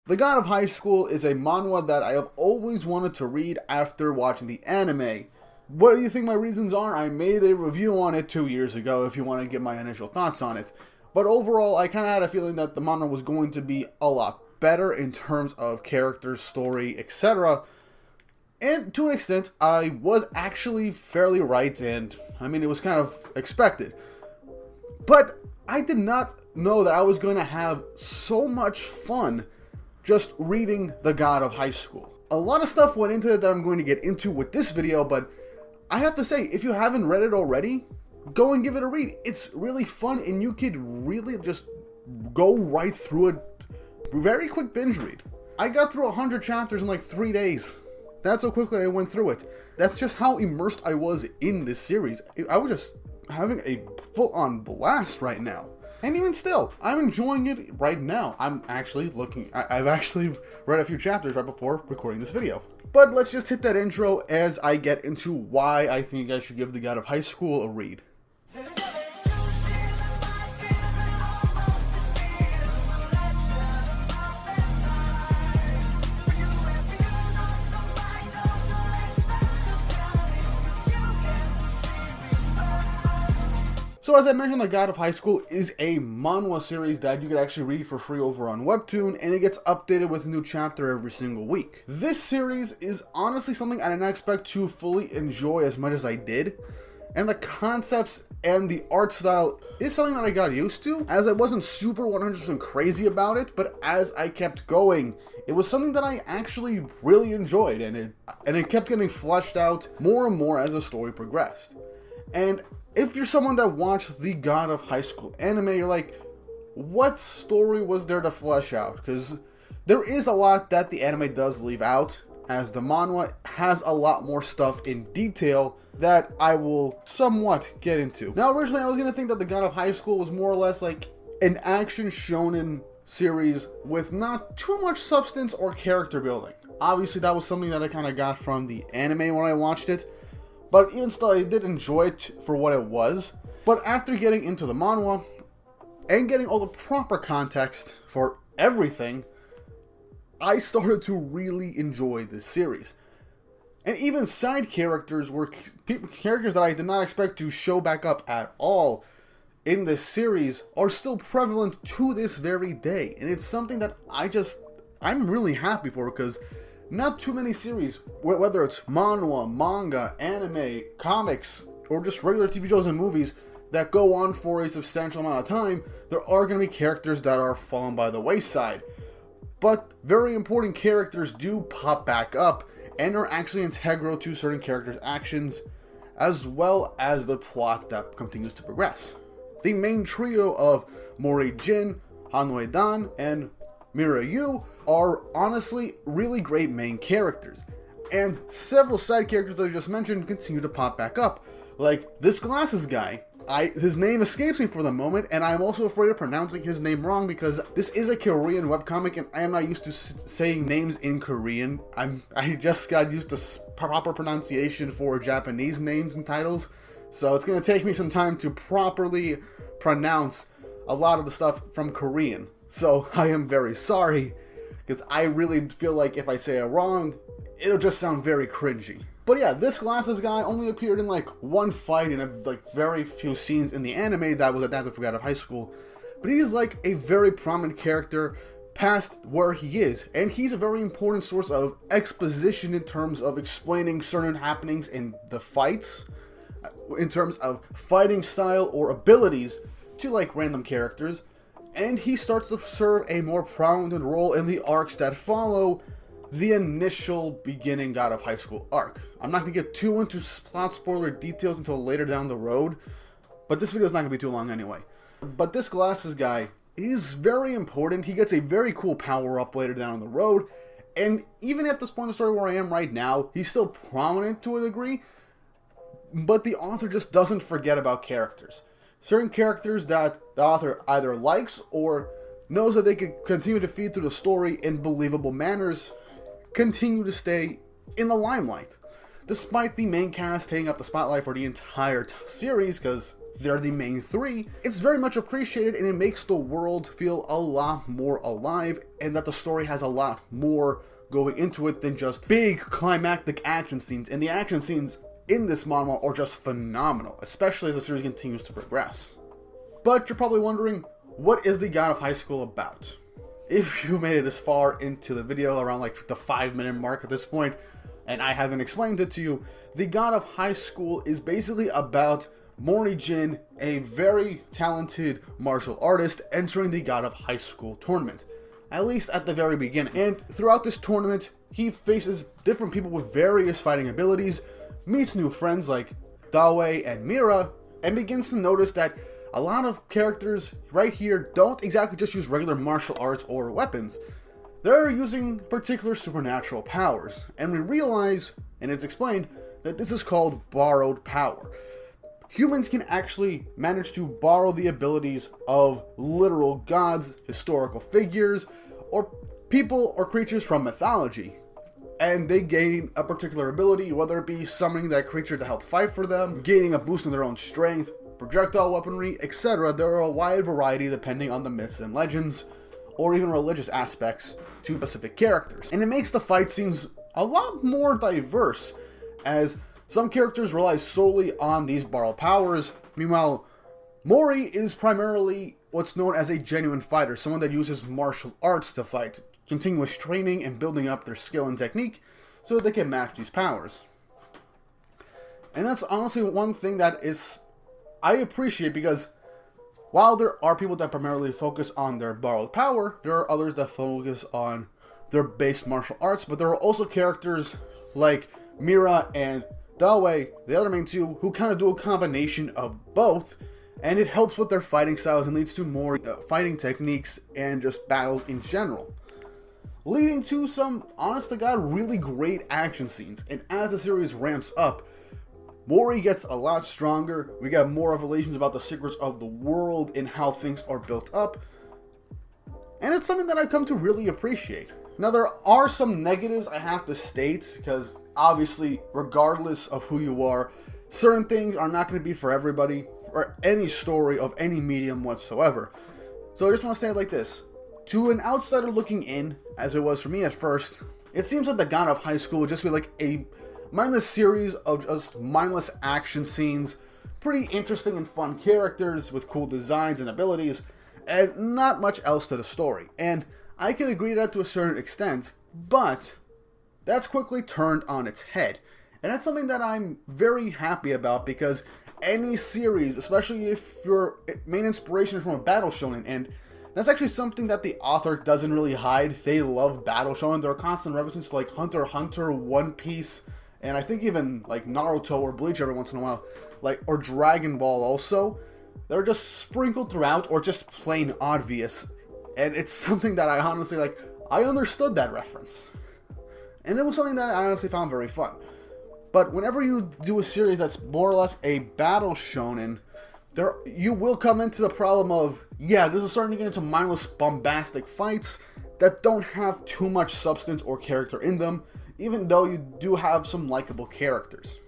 The God of High School is a manhwa that I have always wanted to read after watching the anime. What do you think my reasons are? I made a review on it 2 years ago if you want to get my initial thoughts on it. But overall, I kind of had a feeling that the manhwa was going to be a lot better in terms of characters, story, etc. And to an extent, I was actually fairly right, and I mean, it was kind of expected. But I did not know that I was going to have so much fun just reading The God of High School. A lot of stuff went into it that I'm going to get into with this video, but I have to say, if you haven't read it already, go and give it a read. It's really fun, and you could really just go right through it. Very quick binge read. I got through 100 chapters in like 3 days. That's how quickly I went through it. That's just how immersed I was in this series. I was just having a full-on blast right now. And even still, I'm enjoying it right now. I've actually read a few chapters right before recording this video. But let's just hit that intro as I get into why I think you guys should give The God of High School a read. So as I mentioned, The God of High School is a manhwa series that you can actually read for free over on Webtoon, and it gets updated with a new chapter every single week. This series is honestly something I did not expect to fully enjoy as much as I did, and the concepts and the art style is something that I got used to, as I wasn't super 100% crazy about it, but as I kept going, it was something that I actually really enjoyed, and it kept getting fleshed out more and more as the story progressed. And if you're someone that watched the God of High School anime, you're like, what story was there to flesh out? Because there is a lot that the anime does leave out, as the manhwa has a lot more stuff in detail that I will somewhat get into. Now, originally I was going to think that the God of High School was more or less like an action shonen series with not too much substance or character building. Obviously, that was something that I kind of got from the anime when I watched it. But even still, I did enjoy it for what it was. But after getting into the manhwa, and getting all the proper context for everything, I started to really enjoy this series. And even side characters were characters that I did not expect to show back up at all in this series are still prevalent to this very day. And it's something that I'm really happy for, because not too many series, whether it's manhwa, manga, anime, comics, or just regular TV shows and movies that go on for a substantial amount of time, there are going to be characters that are fallen by the wayside. But very important characters do pop back up and are actually integral to certain characters' actions, as well as the plot that continues to progress. The main trio of Mori Jin, Hanoi Dan, and Mirai are honestly really great main characters, and several side characters I just mentioned continue to pop back up, like this glasses guy. His name escapes me for the moment, and I'm also afraid of pronouncing his name wrong because this is a Korean webcomic and I am not used to saying names in Korean. I just got used to proper pronunciation for Japanese names and titles, so it's going to take me some time to properly pronounce a lot of the stuff from Korean. So I am very sorry, because I really feel like if I say it wrong, it'll just sound very cringy. But yeah, this glasses guy only appeared in like one fight in like very few scenes in the anime that was adapted for God of High School. But he's like a very prominent character past where he is, and he's a very important source of exposition in terms of explaining certain happenings in the fights, in terms of fighting style or abilities to like random characters. And he starts to serve a more prominent role in the arcs that follow the initial beginning God of High School arc. I'm not going to get too into plot spoiler details until later down the road, but this video is not going to be too long anyway. But this glasses guy is very important. He gets a very cool power-up later down the road, and even at this point in the story where I am right now, he's still prominent to a degree, but the author just doesn't forget about characters. Certain characters that the author either likes or knows that they can continue to feed through the story in believable manners continue to stay in the limelight, despite the main cast taking up the spotlight for the entire series, because they're the main three, it's very much appreciated, and it makes the world feel a lot more alive, and that the story has a lot more going into it than just big climactic action scenes. And the action scenes in this manhwa are just phenomenal, especially as the series continues to progress. But you're probably wondering, what is the God of High School about? If you made it this far into the video, around like the 5-minute mark at this point, and I haven't explained it to you, the God of High School is basically about Mori Jin, a very talented martial artist, entering the God of High School tournament, at least at the very beginning. And throughout this tournament, he faces different people with various fighting abilities, meets new friends like Dawei and Mira, and begins to notice that a lot of characters right here don't exactly just use regular martial arts or weapons. They're using particular supernatural powers, and we realize, and it's explained, that this is called borrowed power. Humans can actually manage to borrow the abilities of literal gods, historical figures, or people or creatures from mythology. And they gain a particular ability, whether it be summoning that creature to help fight for them, gaining a boost in their own strength, projectile weaponry, etc. There are a wide variety depending on the myths and legends, or even religious aspects to specific characters. And it makes the fight scenes a lot more diverse, as some characters rely solely on these borrowed powers. Meanwhile, Mori is primarily what's known as a genuine fighter, someone that uses martial arts to fight, continuous training and building up their skill and technique so that they can match these powers. And that's honestly one thing that I appreciate, because while there are people that primarily focus on their borrowed power, there are others that focus on their base martial arts, but there are also characters like Mira and Dawei, the other main two, who kind of do a combination of both, and it helps with their fighting styles and leads to more fighting techniques and just battles in general, leading to some, honest to God, really great action scenes. And as the series ramps up, Mori gets a lot stronger. We got more revelations about the secrets of the world and how things are built up. And it's something that I've come to really appreciate. Now, there are some negatives I have to state, because obviously, regardless of who you are, certain things are not going to be for everybody, or any story of any medium whatsoever. So I just want to say it like this. To an outsider looking in, as it was for me at first, it seems like the God of High School would just be like a mindless series of just mindless action scenes, pretty interesting and fun characters with cool designs and abilities, and not much else to the story. And I can agree to that to a certain extent, but that's quickly turned on its head. And that's something that I'm very happy about, because any series, especially if your main inspiration is from a battle shonen, and that's actually something that the author doesn't really hide. They love battle shonen. There are constant references to like Hunter x Hunter, One Piece, and I think even like Naruto or Bleach every once in a while, or Dragon Ball also. They're just sprinkled throughout, or just plain obvious. And it's something that I honestly, I understood that reference. And it was something that I honestly found very fun. But whenever you do a series that's more or less a battle shonen, you will come into the problem of, yeah, this is starting to get into mindless, bombastic fights that don't have too much substance or character in them, even though you do have some likable characters.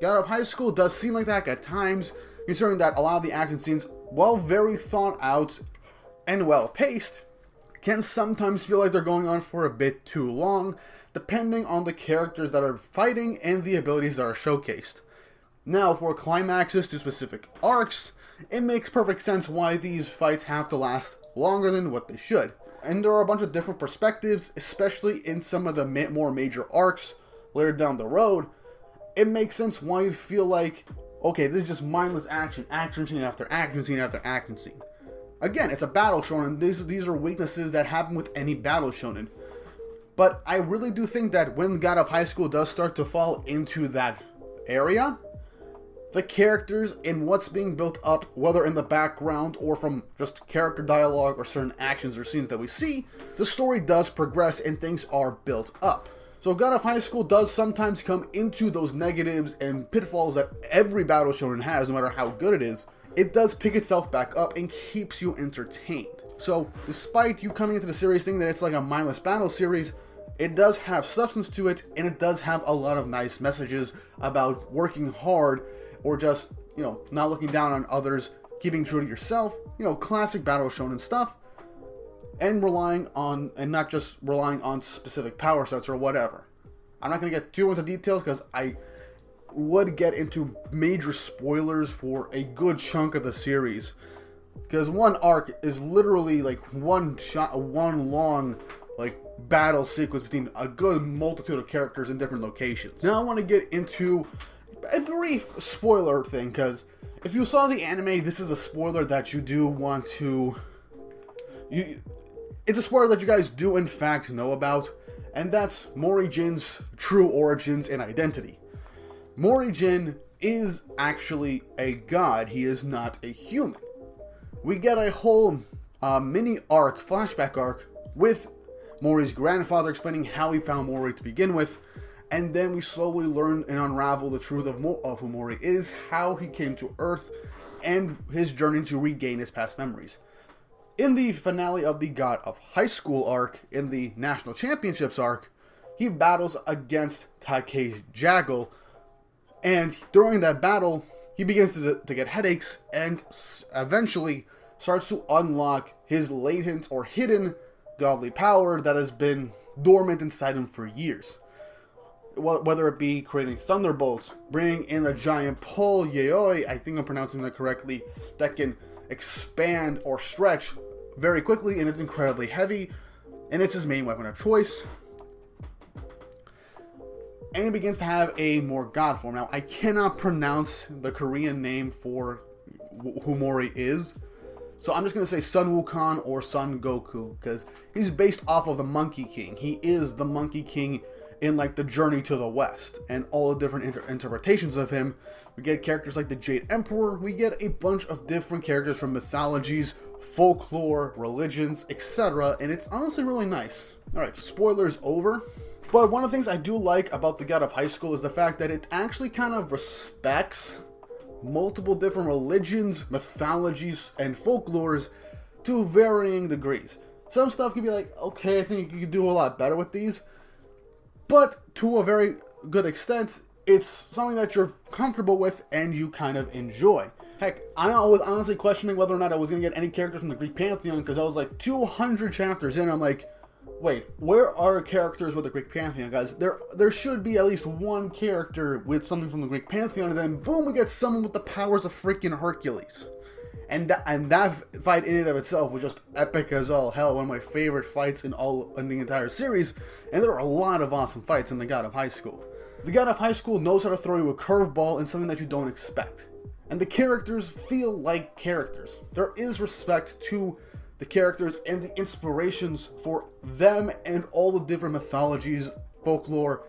God of High School does seem like that at times, considering that a lot of the action scenes, while very thought out and well paced, can sometimes feel like they're going on for a bit too long, depending on the characters that are fighting and the abilities that are showcased. Now, for climaxes to specific arcs, it makes perfect sense why these fights have to last longer than what they should. And there are a bunch of different perspectives, especially in some of the more major arcs later down the road. It makes sense why you feel like, okay, this is just mindless action scene after action scene after action scene. Again, it's a battle shonen. These are weaknesses that happen with any battle shonen. But I really do think that when God of High School does start to fall into that area, the characters and what's being built up, whether in the background or from just character dialogue or certain actions or scenes that we see, the story does progress and things are built up. So God of High School does sometimes come into those negatives and pitfalls that every battle shonen has, no matter how good it is. It does pick itself back up and keeps you entertained. So despite you coming into the series thinking that it's like a mindless battle series, it does have substance to it, and it does have a lot of nice messages about working hard or just you know, not looking down on others, keeping true to yourself, you know, classic battle shonen stuff, and not just relying on specific power sets or whatever. I'm not going to get too into details because I would get into major spoilers for a good chunk of the series. Because one arc is literally like one long like battle sequence between a good multitude of characters in different locations. Now I want to get into a brief spoiler thing, because if you saw the anime, this is a spoiler that you do want to... It's a spoiler that you guys do in fact know about, and that's Mori Jin's true origins and identity. Mori Jin is actually a god, he is not a human. We get a whole mini arc, flashback arc, with Mori's grandfather explaining how he found Mori to begin with, and then we slowly learn and unravel the truth of who Mori is, how he came to Earth, and his journey to regain his past memories. In the finale of the God of Highschool arc, in the National Championships arc, he battles against Takei Jaggle, and during that battle, he begins to get headaches, and eventually starts to unlock his latent or hidden godly power that has been dormant inside him for years. Whether it be creating thunderbolts, bringing in a giant pole yayoi, I think I'm pronouncing that correctly, that can expand or stretch very quickly, and it's incredibly heavy, and it's his main weapon of choice. And he begins to have a more god form. Now, I cannot pronounce the Korean name for who Mori is, so I'm just going to say Sun Wukong or Sun Goku, because he's based off of the Monkey King. He is the Monkey King in like the Journey to the West, and all the different interpretations of him. We get characters like the Jade Emperor, we get a bunch of different characters from mythologies, folklore, religions, etc., and it's honestly really nice. Alright, spoilers over. But one of the things I do like about the God of Highschool is the fact that it actually kind of respects multiple different religions, mythologies, and folklores to varying degrees. Some stuff can be like, okay, I think you could do a lot better with these, but to a very good extent, it's something that you're comfortable with and you kind of enjoy. Heck, I was honestly questioning whether or not I was going to get any characters from the Greek Pantheon, because I was like 200 chapters in, I'm like, wait, where are characters with the Greek Pantheon, guys? There should be at least one character with something from the Greek Pantheon, and then boom, we get someone with the powers of freaking Hercules. And that fight in and of itself was just epic as all hell. One of my favorite fights in the entire series, and there are a lot of awesome fights in the God of Highschool. The God of Highschool knows how to throw you a curveball and something that you don't expect. And the characters feel like characters. There is respect to the characters and the inspirations for them and all the different mythologies, folklore,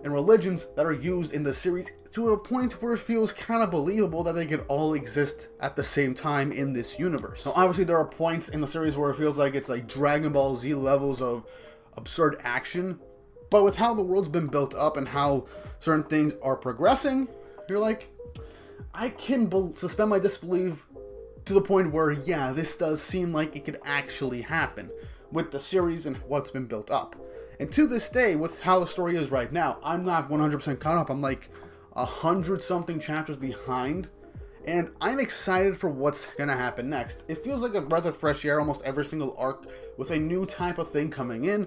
and religions that are used in the series, to a point where it feels kind of believable that they could all exist at the same time in this universe. Now, obviously, there are points in the series where it feels like it's like Dragon Ball Z levels of absurd action, but with how the world's been built up and how certain things are progressing, you're like, I can suspend my disbelief to the point where, yeah, this does seem like it could actually happen with the series and what's been built up. And to this day, with how the story is right now, I'm not 100% caught up. I'm like 100-something chapters behind, and I'm excited for what's gonna happen next. It feels like a breath of fresh air almost every single arc with a new type of thing coming in,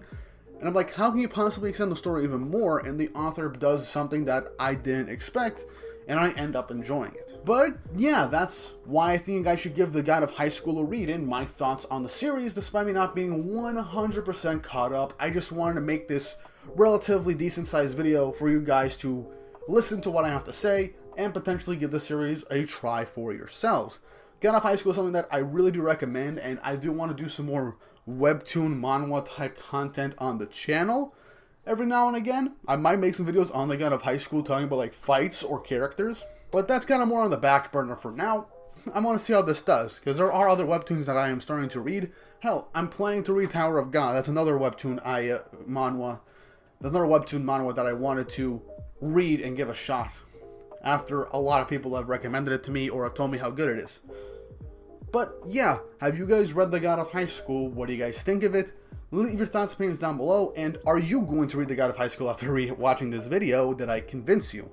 and I'm like, how can you possibly extend the story even more? And the author does something that I didn't expect, and I end up enjoying it. But yeah, that's why I think you guys should give the God of Highschool a read, and my thoughts on the series, despite me not being 100% caught up. I just wanted to make this relatively decent sized video for you guys to listen to what I have to say and potentially give the series a try for yourselves. God of Highschool is something that I really do recommend, and I do want to do some more Webtoon, Manhwa type content on the channel. Every now and again, I might make some videos on the God of Highschool talking about like fights or characters, but that's kind of more on the back burner for now. I want to see how this does, because there are other webtoons that I am starting to read. Hell, I'm planning to read Tower of God. That's another webtoon manhwa. There's another webtoon manhwa that I wanted to read and give a shot after a lot of people have recommended it to me or have told me how good it is. But yeah, have you guys read the God of Highschool? What do you guys think of it? Leave your thoughts and opinions down below, and are you going to read the God of Highschool after watching this video? Did I convince you?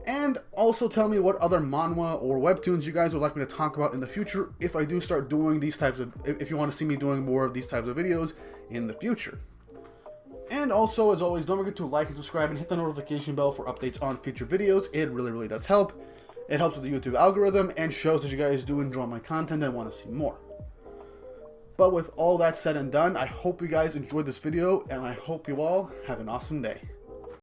And also tell me what other manhwa or webtoons you guys would like me to talk about in the future if I do start doing these types of, if you want to see me doing more of these types of videos in the future. And also, as always, don't forget to like and subscribe and hit the notification bell for updates on future videos. It really does help. It helps with the YouTube algorithm and shows that you guys do enjoy my content and want to see more. But with all that said and done, I hope you guys enjoyed this video, and I hope you all have an awesome day.